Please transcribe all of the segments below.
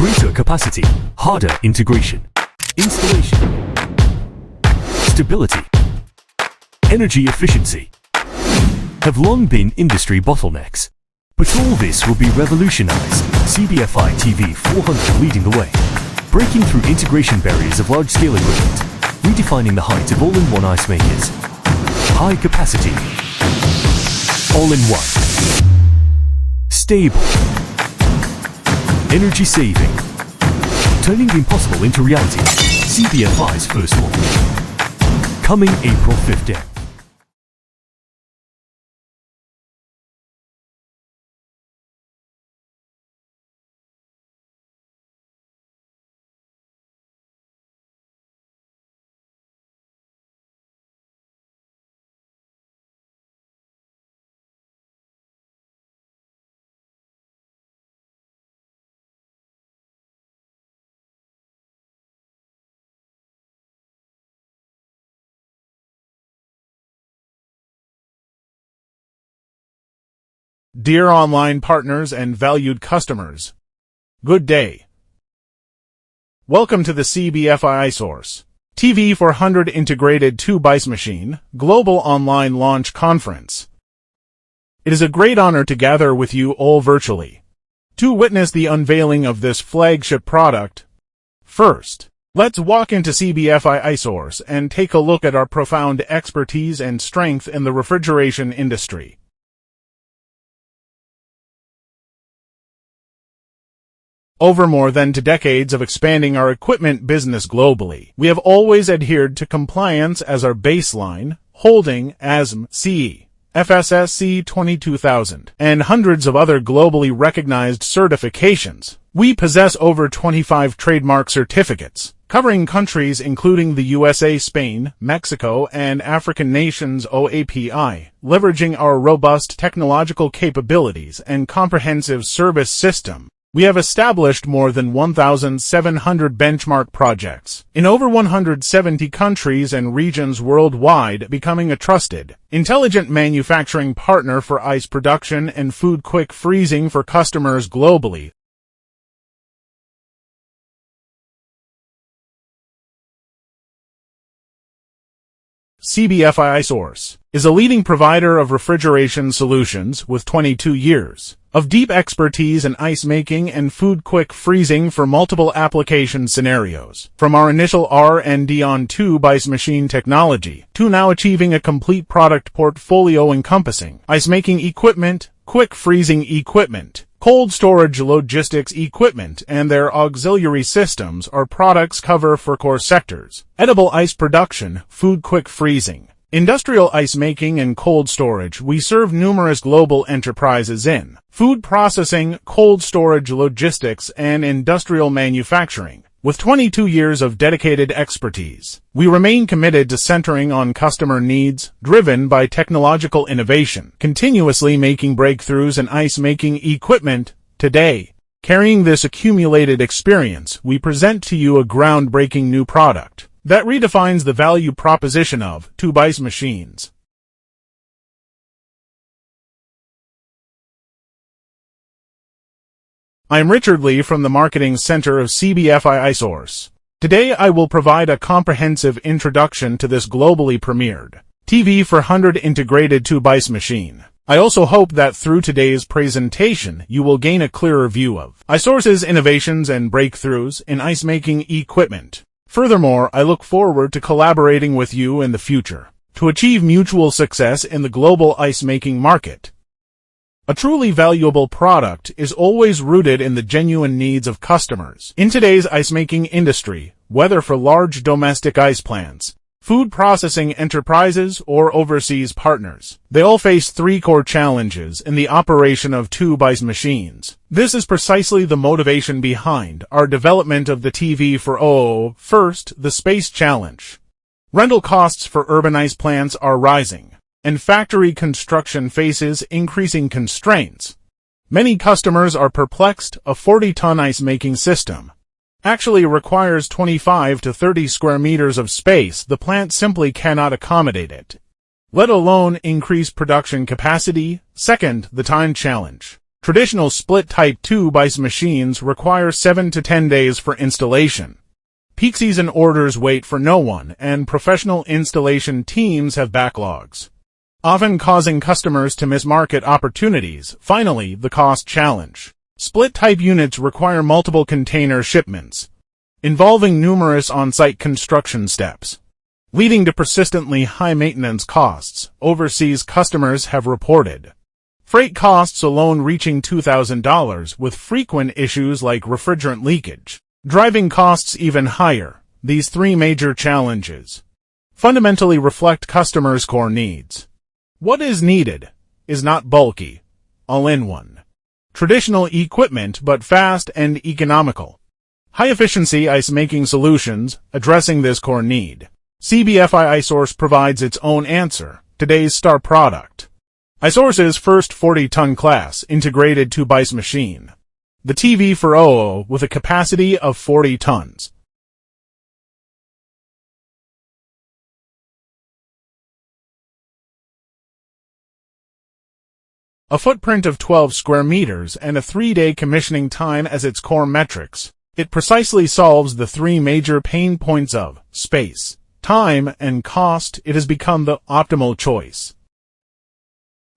greater capacity, harder integration, installation, stability, energy efficiency have long been industry bottlenecks. But all this will be revolutionized. CBFI TV400 leading the way, breaking through integration barriers of large-scale equipment, redefining the height of all-in-one ice makers. High capacity, all-in-one, stable, energy saving, turning the impossible into reality. CBFI's first launch, coming April 15th. Dear online partners and valued customers, good day. Welcome to the CBFI Source TV400 Integrated Tube Ice Machine Global Online Launch Conference. It is a great honor to gather with you all virtually to witness the unveiling of this flagship product. First, let's walk into CBFI iSource and take a look at our profound expertise and strength in the refrigeration industry. Over more than 2 decades of expanding our equipment business globally, we have always adhered to compliance as our baseline, holding ASME CE, FSSC 22000, and hundreds of other globally recognized certifications. We possess over 25 trademark certificates, covering countries including the USA, Spain, Mexico, and African nations OAPI, leveraging our robust technological capabilities and comprehensive service system. We have established more than 1,700 benchmark projects in over 170 countries and regions worldwide, becoming a trusted, intelligent manufacturing partner for ice production and food quick freezing for customers globally. CBFI Source is a leading provider of refrigeration solutions with 22 years of deep expertise in ice making and food quick freezing for multiple application scenarios. From our initial R&D on tube ice machine technology to now achieving a complete product portfolio encompassing ice making equipment, quick freezing equipment, cold storage logistics equipment, and their auxiliary systems, our products cover for core sectors: edible ice production, food quick freezing, industrial ice making, and cold storage. We serve numerous global enterprises in food processing, cold storage logistics, and industrial manufacturing. With 22 years of dedicated expertise, we remain committed to centering on customer needs, driven by technological innovation, continuously making breakthroughs in ice-making equipment. Today, carrying this accumulated experience, we present to you a groundbreaking new product that redefines the value proposition of tube ice machines. I'm Richard Lee from the Marketing Center of CBFI iSource. Today I will provide a comprehensive introduction to this globally premiered TV400 integrated tube ice machine. I also hope that through today's presentation you will gain a clearer view of iSource's innovations and breakthroughs in ice-making equipment. Furthermore, I look forward to collaborating with you in the future to achieve mutual success in the global ice-making market. A truly valuable product is always rooted in the genuine needs of customers. In today's ice-making industry, whether for large domestic ice plants, food processing enterprises, or overseas partners, they all face 3 core challenges in the operation of tube ice machines. This is precisely the motivation behind our development of the TV400. First, the space challenge. Rental costs for urban ice plants are rising, and factory construction faces increasing constraints. Many customers are perplexed. A 40-ton ice-making system actually requires 25 to 30 square meters of space. The plant simply cannot accommodate it, let alone increase production capacity. Second, the time challenge. Traditional split-type 2x machines require 7 to 10 days for installation. Peak season orders wait for no one, and professional installation teams have backlogs, often causing customers to miss market opportunities. Finally, the cost challenge. Split-type units require multiple container shipments, involving numerous on-site construction steps, leading to persistently high maintenance costs. Overseas customers have reported freight costs alone reaching $2,000, with frequent issues like refrigerant leakage driving costs even higher. These three major challenges fundamentally reflect customers' core needs. What is needed is not bulky, all-in-one, traditional equipment, but fast and economical, high-efficiency ice-making solutions addressing this core need. CBFI iSource provides its own answer, today's star product. iSource's first 40-ton class integrated 2x machine, the TV400, with a capacity of 40 tons. A footprint of 12 square meters and a 3-day commissioning time as its core metrics. It precisely solves the three major pain points of space, time, and cost. It has become the optimal choice.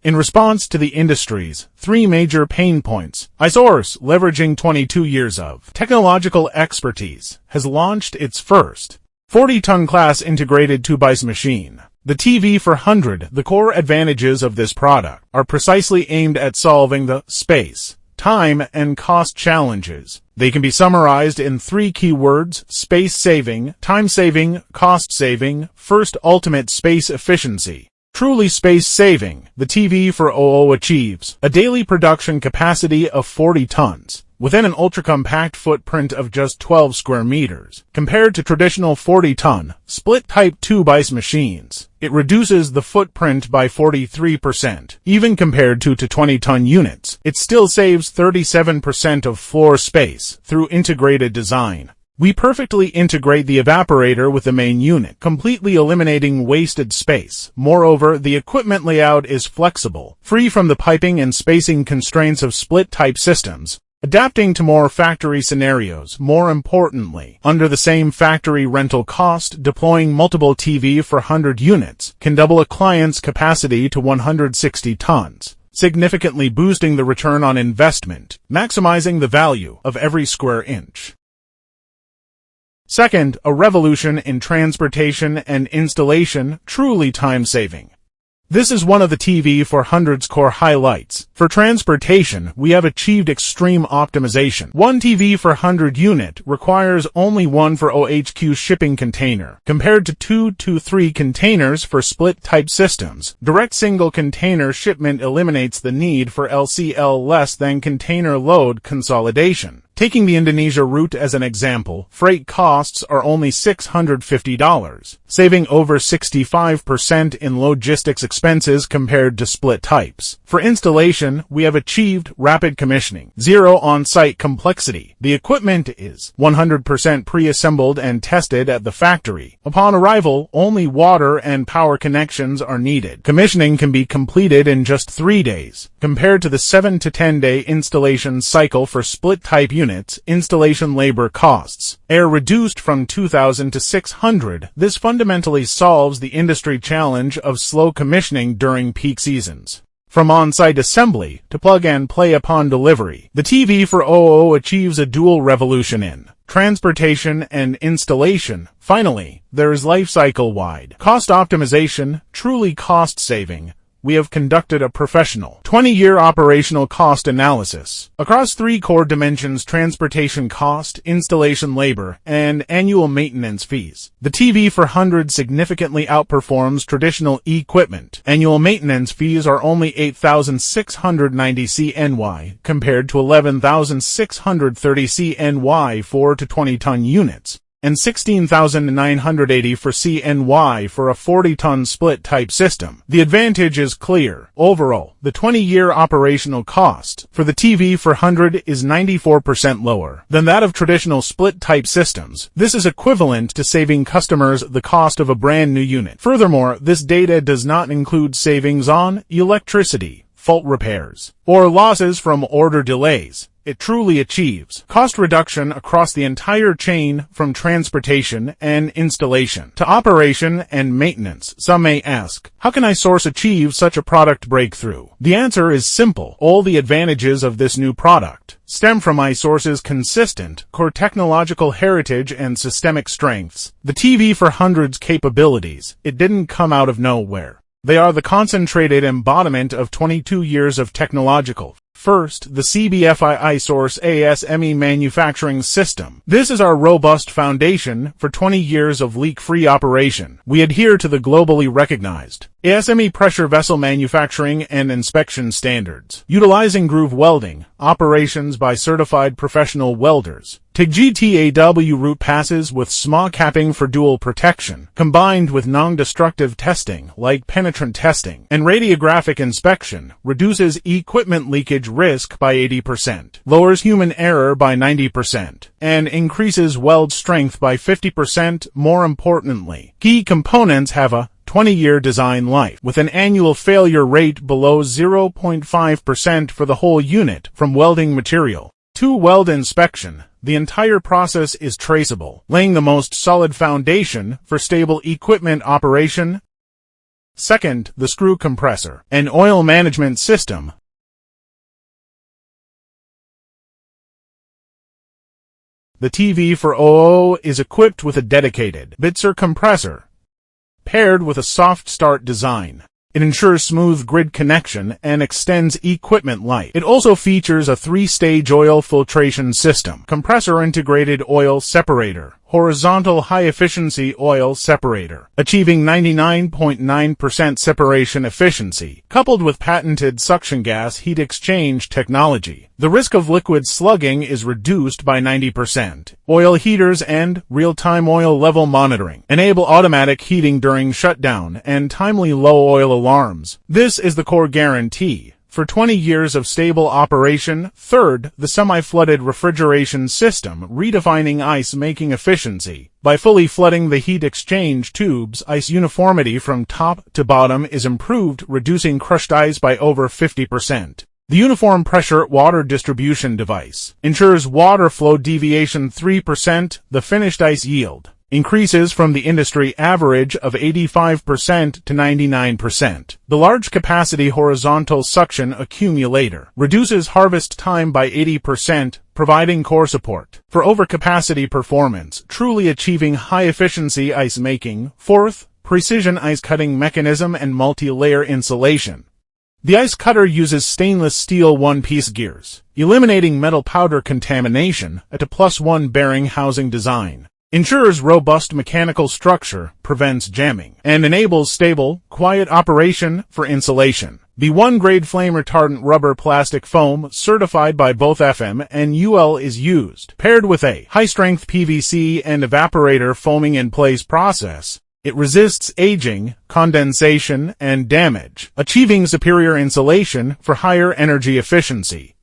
In response to the industry's three major pain points, iSource, leveraging 22 years of technological expertise, has launched its first 40-ton class integrated 2x machine, the TV400. The core advantages of this product are precisely aimed at solving the space, time, and cost challenges. They can be summarized in three key words: space saving, time saving, cost saving. First, ultimate space efficiency. Truly space saving, the TV400 achieves a daily production capacity of 40 tons within an ultra-compact footprint of just 12 square meters. Compared to traditional 40-ton, split-type 2x machines, it reduces the footprint by 43%. Even compared to 20-ton units, it still saves 37% of floor space through integrated design. We perfectly integrate the evaporator with the main unit, completely eliminating wasted space. Moreover, the equipment layout is flexible, free from the piping and spacing constraints of split-type systems, adapting to more factory scenarios. More importantly, under the same factory rental cost, deploying multiple TV400 units can double a client's capacity to 160 tons, significantly boosting the return on investment, maximizing the value of every square inch. Second, a revolution in transportation and installation, truly time-saving. This is one of the TV400's core highlights. For transportation, we have achieved extreme optimization. One TV400 unit requires only one for OHQ shipping container, compared to 2 to 3 containers for split-type systems. Direct single container shipment eliminates the need for LCL less than container load consolidation. Taking the Indonesia route as an example, freight costs are only $650, saving over 65% in logistics expenses compared to split types. For installation, we have achieved rapid commissioning, zero on-site complexity. The equipment is 100% pre-assembled and tested at the factory. Upon arrival, only water and power connections are needed. Commissioning can be completed in just 3 days, compared to the 7 to 10-day installation cycle for split-type units. Installation labor costs are reduced from $2,000 to $600. This fundamentally solves the industry challenge of slow commissioning during peak seasons. From on-site assembly to plug-and-play upon delivery, the TV400 achieves a dual revolution in transportation and installation. Finally, there is life-cycle-wide cost optimization, truly cost-saving. We have conducted a professional 20-year operational cost analysis across 3 core dimensions: transportation cost, installation labor, and annual maintenance fees. The TV400 significantly outperforms traditional equipment. Annual maintenance fees are only 8,690 CNY compared to 11,630 CNY for 20-ton units, and 16,980 for CNY for a 40-ton split-type system. The advantage is clear. Overall, the 20-year operational cost for the TV400 is 94% lower than that of traditional split-type systems. This is equivalent to saving customers the cost of a brand new unit. Furthermore, this data does not include savings on electricity, fault repairs, or losses from order delays. It truly achieves cost reduction across the entire chain, from transportation and installation to operation and maintenance. Some may ask, how can iSource achieve such a product breakthrough? The answer is simple. All the advantages of this new product stem from iSource's consistent core technological heritage and systemic strengths. The TV400's capabilities, it didn't come out of nowhere. They are the concentrated embodiment of 22 years of technological. First, the CBFI iSource ASME manufacturing system. This is our robust foundation for 20 years of leak-free operation. We adhere to the globally recognized ASME pressure vessel manufacturing and inspection standards, utilizing groove welding operations by certified professional welders. TIG-GTAW root passes with SMA capping for dual protection, combined with non-destructive testing like penetrant testing and radiographic inspection, reduces equipment leakage risk by 80%, lowers human error by 90%, and increases weld strength by 50%. More importantly, key components have a 20-year design life, with an annual failure rate below 0.5% for the whole unit, from welding material to weld inspection. The entire process is traceable, laying the most solid foundation for stable equipment operation. Second, the screw compressor, an oil management system. The TV400 is equipped with a dedicated Bitzer compressor, paired with a soft start design. It ensures smooth grid connection and extends equipment life. It also features a 3-stage oil filtration system, compressor integrated oil separator, horizontal high-efficiency oil separator, achieving 99.9% separation efficiency, coupled with patented suction gas heat exchange technology. The risk of liquid slugging is reduced by 90%. Oil heaters and real-time oil level monitoring enable automatic heating during shutdown and timely low oil alarms. This is the core guarantee for 20 years of stable operation. Third, the semi-flooded refrigeration system, redefining ice-making efficiency. By fully flooding the heat exchange tubes, ice uniformity from top to bottom is improved, reducing crushed ice by over 50%. The uniform pressure water distribution device ensures water flow deviation 3%. The finished ice yield increases from the industry average of 85% to 99%. The large capacity horizontal suction accumulator reduces harvest time by 80%, providing core support for overcapacity performance, truly achieving high-efficiency ice making. Fourth, precision ice cutting mechanism and multi-layer insulation. The ice cutter uses stainless steel one-piece gears, eliminating metal powder contamination at a +1 bearing housing design. Ensures robust mechanical structure, prevents jamming, and enables stable, quiet operation for insulation. B1 grade flame retardant rubber plastic foam, certified by both FM and UL, is used, paired with a high-strength PVC and evaporator foaming in place process. It resists aging, condensation, and damage, achieving superior insulation for higher energy efficiency.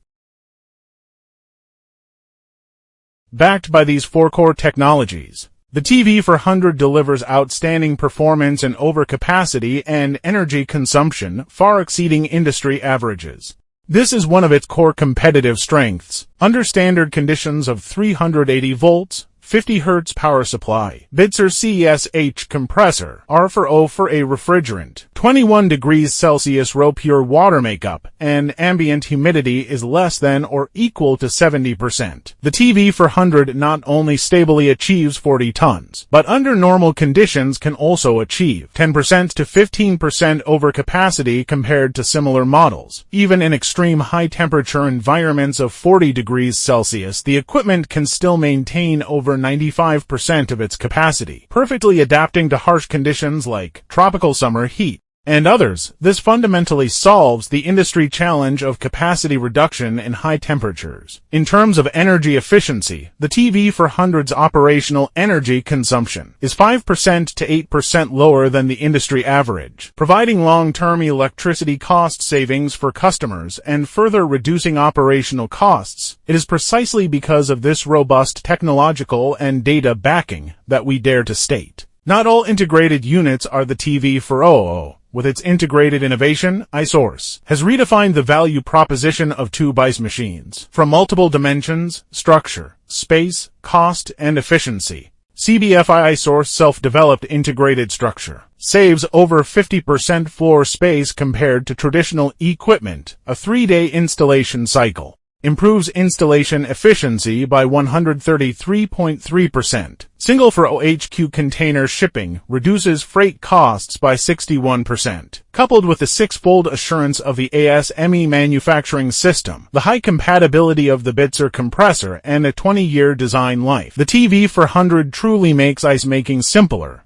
Backed by these 4 core technologies, the TV400 delivers outstanding performance in overcapacity and energy consumption far exceeding industry averages. This is one of its core competitive strengths. Under standard conditions of 380 volts, 50 Hz power supply, Bitzer CSH compressor, R for O for a refrigerant, 21 degrees Celsius raw pure water makeup, and ambient humidity is less than or equal to 70%. The TV400 not only stably achieves 40 tons, but under normal conditions can also achieve 10% to 15% overcapacity compared to similar models. Even in extreme high-temperature environments of 40 degrees Celsius, the equipment can still maintain over 95% of its capacity, perfectly adapting to harsh conditions like tropical summer heat and others. This fundamentally solves the industry challenge of capacity reduction in high temperatures. In terms of energy efficiency, the TV400's operational energy consumption is 5% to 8% lower than the industry average, providing long-term electricity cost savings for customers and further reducing operational costs. It is precisely because of this robust technological and data backing that we dare to state Not all integrated units are the TV400. With its integrated innovation, iSource has redefined the value proposition of tube ice machines. From multiple dimensions, structure, space, cost, and efficiency, CBFI iSource self-developed integrated structure saves over 50% floor space compared to traditional equipment, a 3-day installation cycle. Improves installation efficiency by 133.3%. Single for OHQ container shipping reduces freight costs by 61%. Coupled with the 6-fold assurance of the ASME manufacturing system, the high compatibility of the Bitzer compressor, and a 20-year design life, the TV400 truly makes ice making simpler.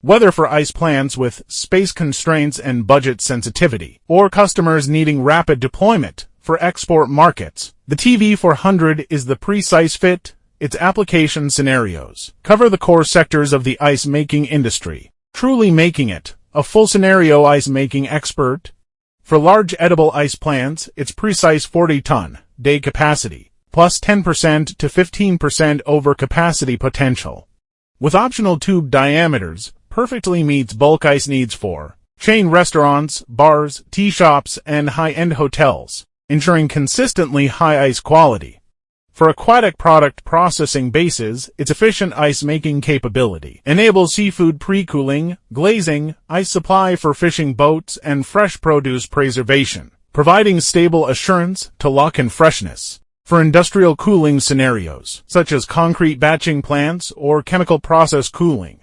Whether for ice plants with space constraints and budget sensitivity, or customers needing rapid deployment for export markets, the TV400 is the precise fit. Its application scenarios cover the core sectors of the ice-making industry, truly making it a full-scenario ice-making expert. For large edible ice plants, its precise 40-ton day capacity, plus 10% to 15% overcapacity potential, with optional tube diameters, perfectly meets bulk ice needs for chain restaurants, bars, tea shops, and high-end hotels, ensuring consistently high ice quality. For aquatic product processing bases, its efficient ice-making capability enables seafood pre-cooling, glazing, ice supply for fishing boats, and fresh produce preservation, providing stable assurance to lock-in freshness. For industrial cooling scenarios, such as concrete batching plants or chemical process cooling,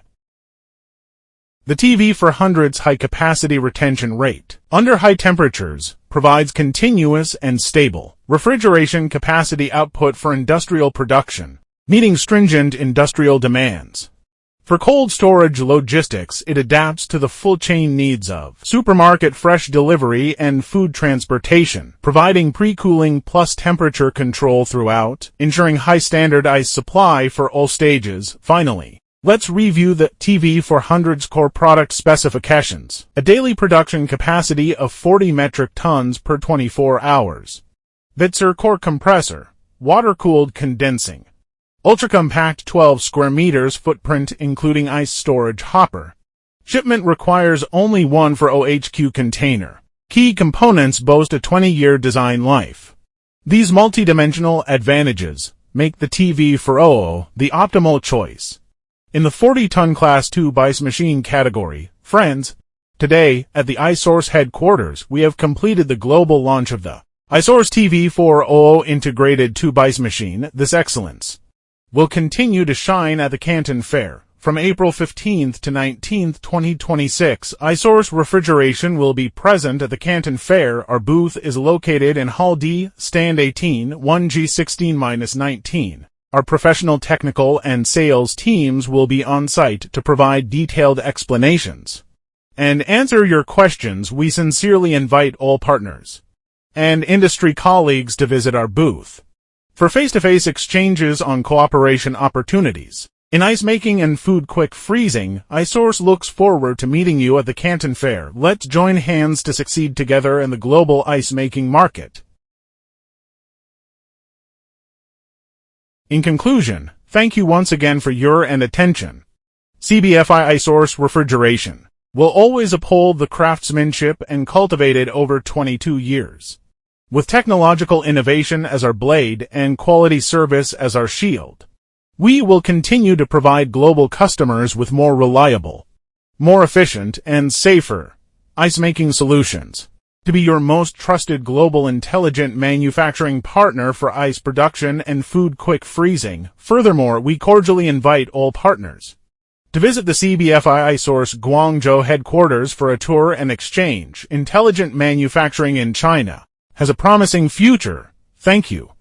the TV400's high-capacity retention rate, under high temperatures, provides continuous and stable refrigeration capacity output for industrial production, meeting stringent industrial demands. For cold storage logistics, it adapts to the full chain needs of supermarket fresh delivery and food transportation, providing pre-cooling plus temperature control throughout, ensuring high-standard ice supply for all stages. Finally, let's review the TV400's core product specifications. A daily production capacity of 40 metric tons per 24 hours. Bitzer core compressor, water-cooled condensing. Ultra-compact 12 square meters footprint including ice storage hopper. Shipment requires only one for OHQ container. Key components boast a 20-year design life. These multi-dimensional advantages make the TV400 the optimal choice. In the 40-ton Class 2 ice machine category, friends, today, at the iSource headquarters, we have completed the global launch of the iSource TV400 integrated tube ice machine. This excellence will continue to shine at the Canton Fair. From April 15th to 19th, 2026, iSource Refrigeration will be present at the Canton Fair. Our booth is located in Hall D, Stand 18, 1G16-19. Our professional technical and sales teams will be on site to provide detailed explanations and answer your questions. We sincerely invite all partners and industry colleagues to visit our booth for face-to-face exchanges on cooperation opportunities in ice making and food quick freezing. iSource looks forward to meeting you at the Canton Fair. Let's join hands to succeed together in the global ice making market. In conclusion, thank you once again for your attention. CBFI iSource Refrigeration will always uphold the craftsmanship and cultivated over 22 years. With technological innovation as our blade and quality service as our shield, we will continue to provide global customers with more reliable, more efficient, and safer ice-making solutions. To be your most trusted global intelligent manufacturing partner for ice production and food quick freezing. Furthermore, we cordially invite all partners to visit the CBFI iSource Guangzhou headquarters for a tour and exchange. Intelligent manufacturing in China has a promising future. Thank you.